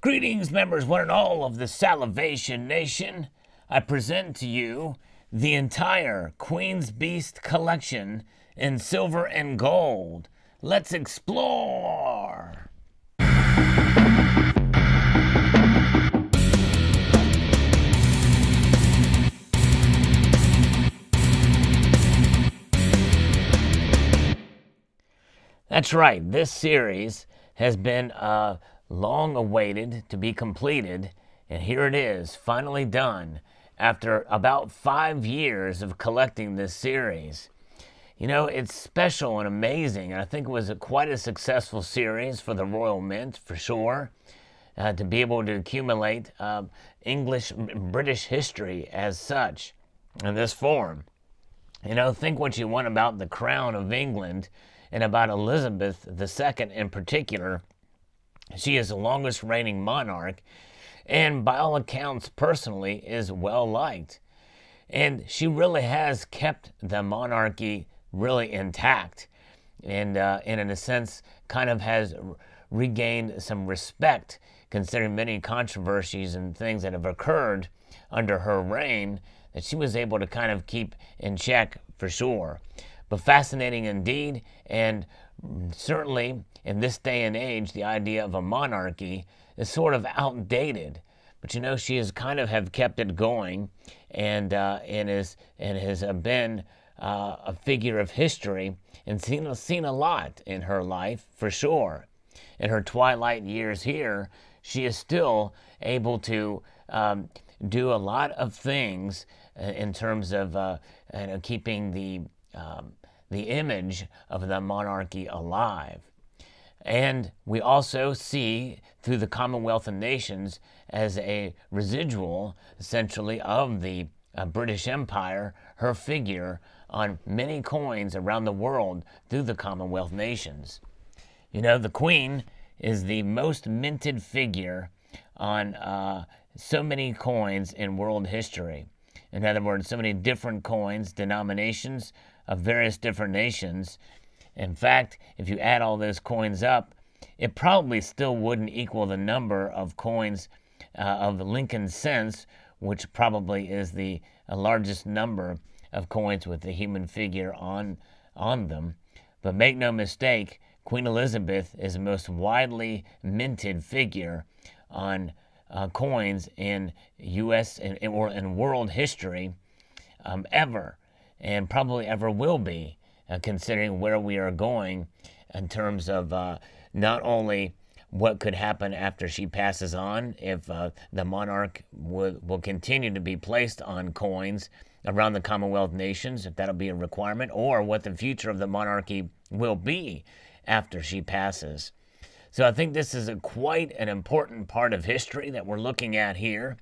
Greetings, members, one and all of the Salivation Nation. I present to you the entire Queen's Beast collection in silver and gold. Let's explore! That's right, this series has been long awaited to be completed, and here it is, finally done, after about 5 years of collecting this series. You know, it's special and amazing, and I think it was quite a successful series for the Royal Mint, for sure, to be able to accumulate British history as such, in this form. You know, think what you want about the Crown of England, and about Elizabeth II in particular. She is the longest reigning monarch, and by all accounts, personally, is well liked. And she really has kept the monarchy really intact, and in a sense, kind of has regained some respect, considering many controversies and things that have occurred under her reign, that she was able to kind of keep in check for sure. But fascinating indeed, and certainly in this day and age, the idea of a monarchy is sort of outdated. But you know, she has kind of have kept it going, and has been a figure of history, and seen a lot in her life for sure. In her twilight years here, she is still able to do a lot of things in terms of keeping the image of the monarchy alive. And we also see through the Commonwealth of Nations as a residual, essentially, of the British Empire, her figure on many coins around the world through the Commonwealth Nations. You know, the Queen is the most minted figure on so many coins in world history. In other words, so many different coins, denominations of various different nations. In fact, if you add all those coins up, it probably still wouldn't equal the number of coins of Lincoln cents, which probably is the largest number of coins with the human figure on them. But make no mistake, Queen Elizabeth is the most widely minted figure on coins in U.S. or in world history ever, and probably ever will be, considering where we are going in terms of not only what could happen after she passes on, if the monarch will continue to be placed on coins around the Commonwealth nations, if that'll be a requirement, or what the future of the monarchy will be after she passes. So I think this is quite an important part of history that we're looking at here.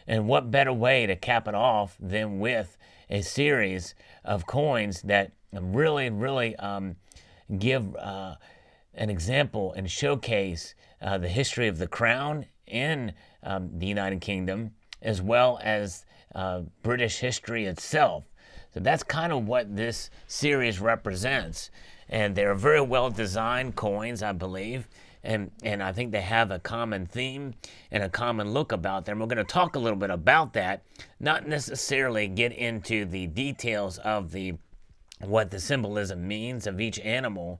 And what better way to cap it off than with a series of coins that really give an example and showcase the history of the crown in the United Kingdom, as well as British history itself. So that's kind of what this series represents. And they're very well designed coins, I believe. And I think they have a common theme and a common look about them. We're going to talk a little bit about that, not necessarily get into the details of what the symbolism means of each animal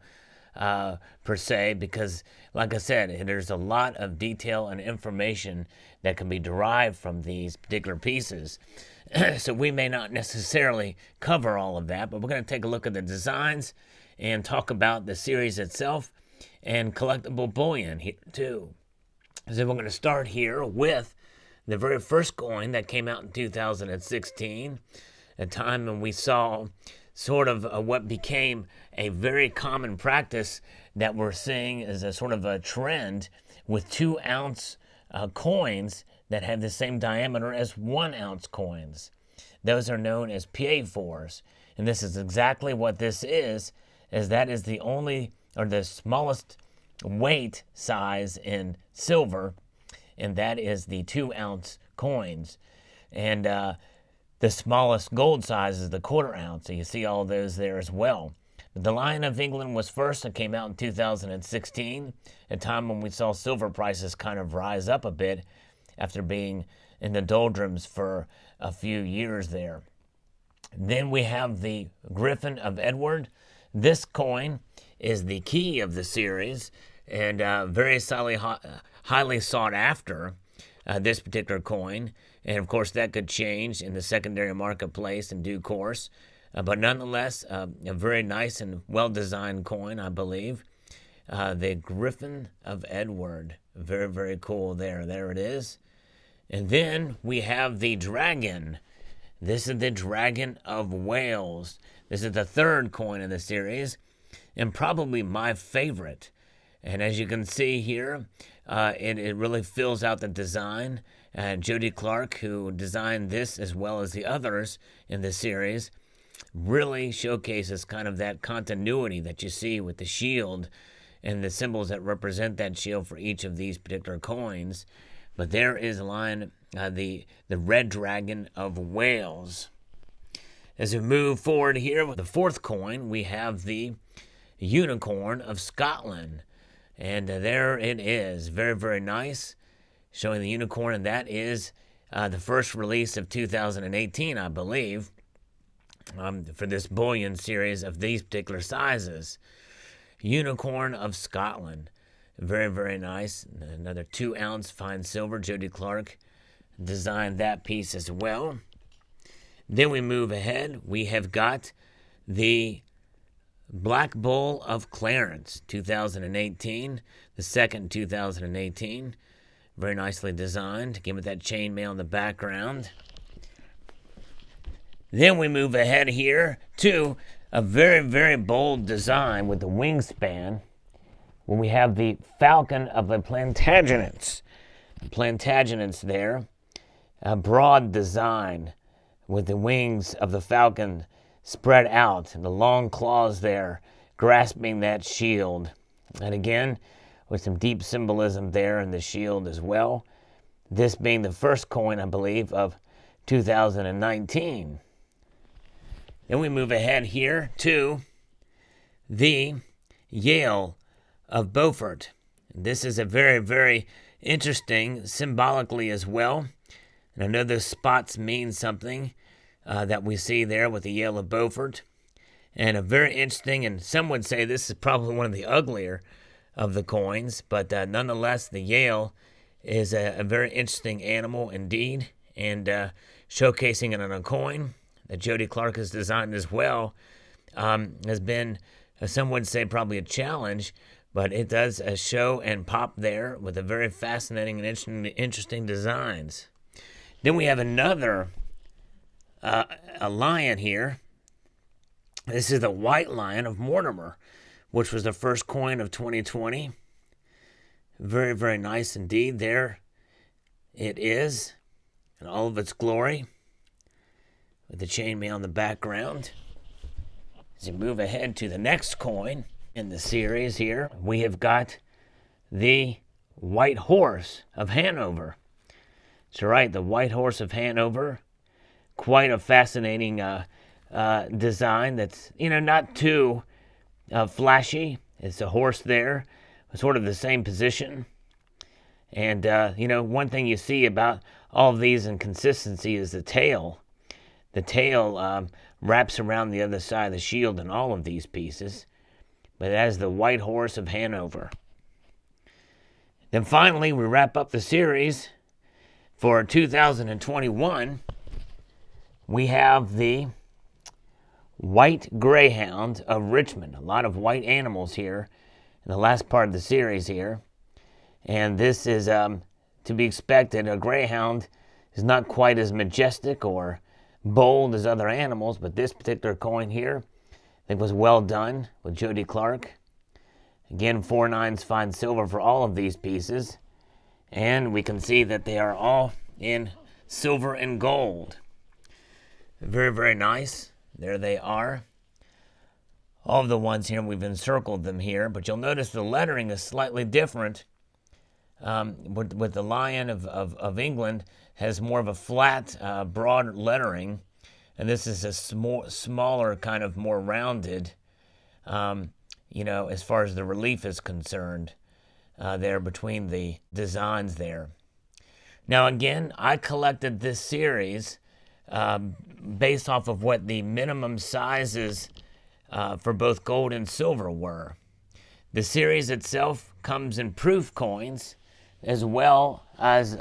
per se, because, like I said, there's a lot of detail and information that can be derived from these particular pieces. So we may not necessarily cover all of that, but we're going to take a look at the designs and talk about the series itself and collectible bullion here too. So we're going to start here with the very first coin that came out in 2016, a time when we saw sort of what became a very common practice that we're seeing as a sort of a trend with 2-ounce coins that have the same diameter as 1-ounce coins. Those are known as PA4s, and this is exactly what this is, as that is the only or the smallest weight size in silver, and that is the 2-ounce coins. And the smallest gold size is the 1/4 ounce, so you see all those there as well. The Lion of England was first. It came out in 2016, a time when we saw silver prices kind of rise up a bit after being in the doldrums for a few years there. Then we have the Griffin of Edward. This coin is the key of the series and very highly sought after, this particular coin. And of course, that could change in the secondary marketplace in due course. But nonetheless, a very nice and well-designed coin, I believe. The Griffin of Edward. Very, very cool there. There it is. And then we have the dragon. This is the Dragon of Wales. This is the third coin in the series, and probably my favorite. And as you can see here, it really fills out the design. Jody Clark, who designed this as well as the others in the series, really showcases kind of that continuity that you see with the shield and the symbols that represent that shield for each of these particular coins. But there is lying the Red Dragon of Wales. As we move forward here with the fourth coin, we have the Unicorn of Scotland. And there it is. Very, very nice. Showing the unicorn, and that is the first release of 2018, I believe, for this bullion series of these particular sizes. Unicorn of Scotland. Very, very nice. Another 2-ounce fine silver. Jody Clark designed that piece as well. Then we move ahead. We have got the Black Bull of Clarence, 2018. The second 2018. Very nicely designed. Again with that chainmail in the background. Then we move ahead here to a very, very bold design with the wingspan, when we have the Falcon of the Plantagenets. Plantagenets there. A broad design with the wings of the falcon spread out and the long claws there grasping that shield. And again, with some deep symbolism there in the shield as well. This being the first coin, I believe, of 2019. Then we move ahead here to the Yale of Beaufort. This is a very, very interesting symbolically as well. And I know those spots mean something that we see there with the Yale of Beaufort. And a very interesting, and some would say this is probably one of the uglier of the coins, but nonetheless, the Yale is a very interesting animal indeed, and showcasing it on a coin that Jody Clark has designed as well has been, some would say, probably a challenge, but it does show and pop there with a very fascinating and interesting designs. Then we have another a lion here. This is the White Lion of Mortimer, which was the first coin of 2020. Very, very nice indeed. There it is in all of its glory, with the chainmail in the background. As you move ahead to the next coin in the series here, we have got the White Horse of Hanover. That's right, the White Horse of Hanover. Quite a fascinating design that's, not too flashy. It's a horse there, sort of the same position. And, one thing you see about all of these inconsistency is the tail. The tail wraps around the other side of the shield in all of these pieces. But that is the White Horse of Hanover. Then finally, we wrap up the series for 2021. We have the White Greyhound of Richmond. A lot of white animals here in the last part of the series here. And this is to be expected. A greyhound is not quite as majestic or bold as other animals, but this particular coin here, I think, was well done with Jody Clark. Again, 4/9 fine silver for all of these pieces. And we can see that they are all in silver and gold. Very, very nice. There they are. All of the ones here, we've encircled them here, but you'll notice the lettering is slightly different. With the Lion of England has more of a flat, broad lettering, and this is a smaller, kind of more rounded you know, as far as the relief is concerned, there between the designs there. Now, again, I collected this series based off of what the minimum sizes for both gold and silver were. The series itself comes in proof coins as well as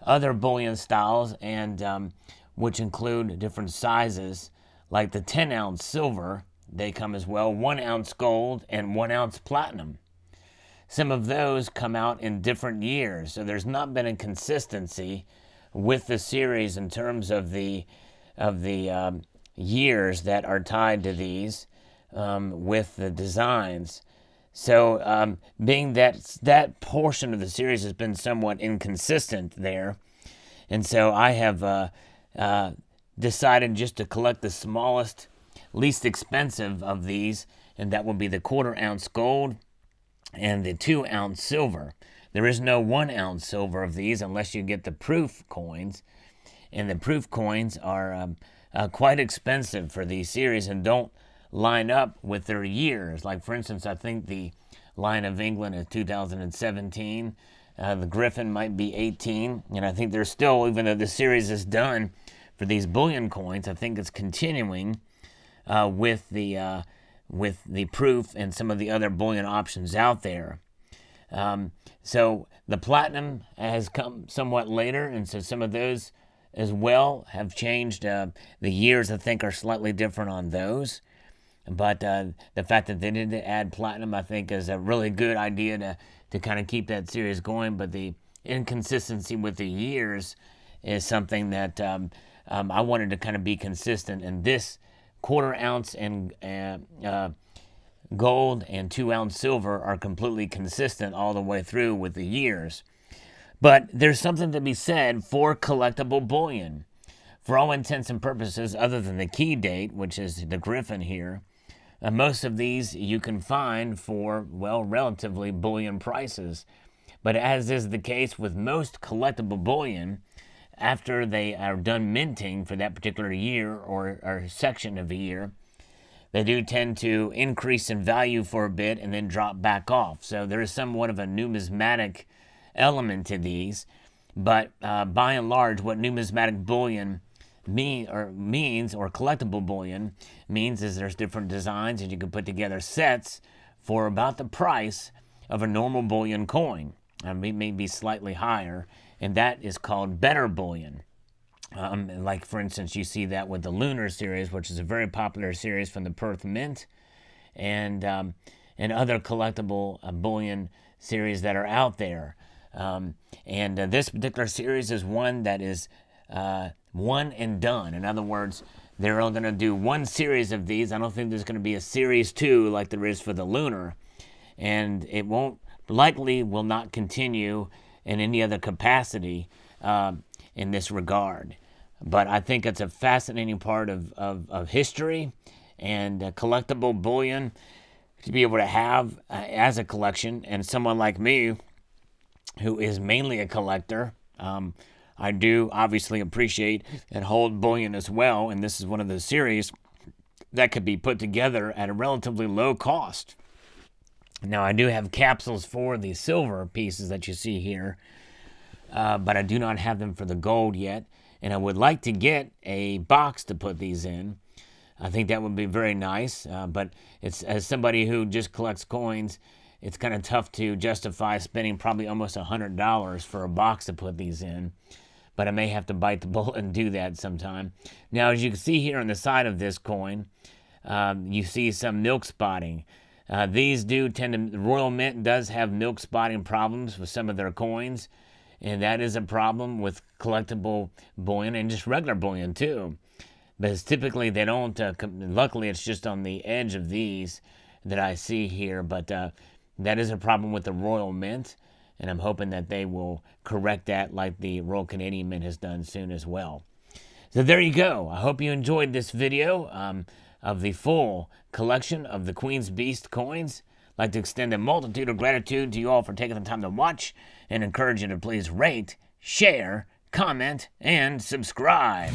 other bullion styles, and which include different sizes, like the 10-ounce silver. They come as well, 1 ounce gold and 1 ounce platinum. Some of those come out in different years, so there's not been a consistency with the series in terms of the years that are tied to these with the designs. So being that portion of the series has been somewhat inconsistent there, and so I have decided just to collect the smallest, least expensive of these, and that will be the 1/4 ounce gold and the 2 ounce silver. There is no 1 ounce silver of these unless you get the proof coins, and the proof coins are quite expensive for these series and don't line up with their years. Like, for instance, I think the Lion of England is 2017. The Griffin might be 18, and I think there's still, even though the series is done for these bullion coins, I think it's continuing with the proof and some of the other bullion options out there. So the platinum has come somewhat later, and so some of those as well have changed. The years, I think, are slightly different on those. But the fact that they didn't add platinum, I think, is a really good idea to kind of keep that series going. But the inconsistency with the years is something that I wanted to kind of be consistent. And this 1/4 ounce and gold and 2 ounce silver are completely consistent all the way through with the years. But there's something to be said for collectible bullion. For all intents and purposes, other than the key date, which is the Griffin here, most of these you can find for, well, relatively bullion prices. But as is the case with most collectible bullion, after they are done minting for that particular year or section of a year, they do tend to increase in value for a bit and then drop back off. So there is somewhat of a numismatic element to these. But by and large, what numismatic bullion means, or collectible bullion means, is there's different designs, and you can put together sets for about the price of a normal bullion coin. Maybe slightly higher, and that is called better bullion. Like, for instance, you see that with the Lunar Series, which is a very popular series from the Perth Mint, and other collectible bullion series that are out there. This particular series is one that is one and done. In other words, they're only going to do one series of these. I don't think there's going to be a series 2 like there is for the Lunar, and it likely will not continue in any other capacity in this regard. But I think it's a fascinating part of history and collectible bullion to be able to have as a collection. And someone like me, who is mainly a collector, I do obviously appreciate and hold bullion as well. And this is one of those series that could be put together at a relatively low cost. Now, I do have capsules for the silver pieces that you see here, but I do not have them for the gold yet. And I would like to get a box to put these in. I think that would be very nice, but it's, as somebody who just collects coins, it's kind of tough to justify spending probably almost $100 for a box to put these in. But I may have to bite the bullet and do that sometime. Now, as you can see here on the side of this coin, you see some milk spotting. These do tend to, Royal Mint does have milk spotting problems with some of their coins, and that is a problem with collectible bullion and just regular bullion too. But typically they don't, luckily it's just on the edge of these that I see here, but that is a problem with the Royal Mint, and I'm hoping that they will correct that like the Royal Canadian Mint has done soon as well. So there you go. I hope you enjoyed this video of the full collection of the Queen's Beast coins. I'd like to extend a multitude of gratitude to you all for taking the time to watch, and encourage you to please rate, share, comment, and subscribe.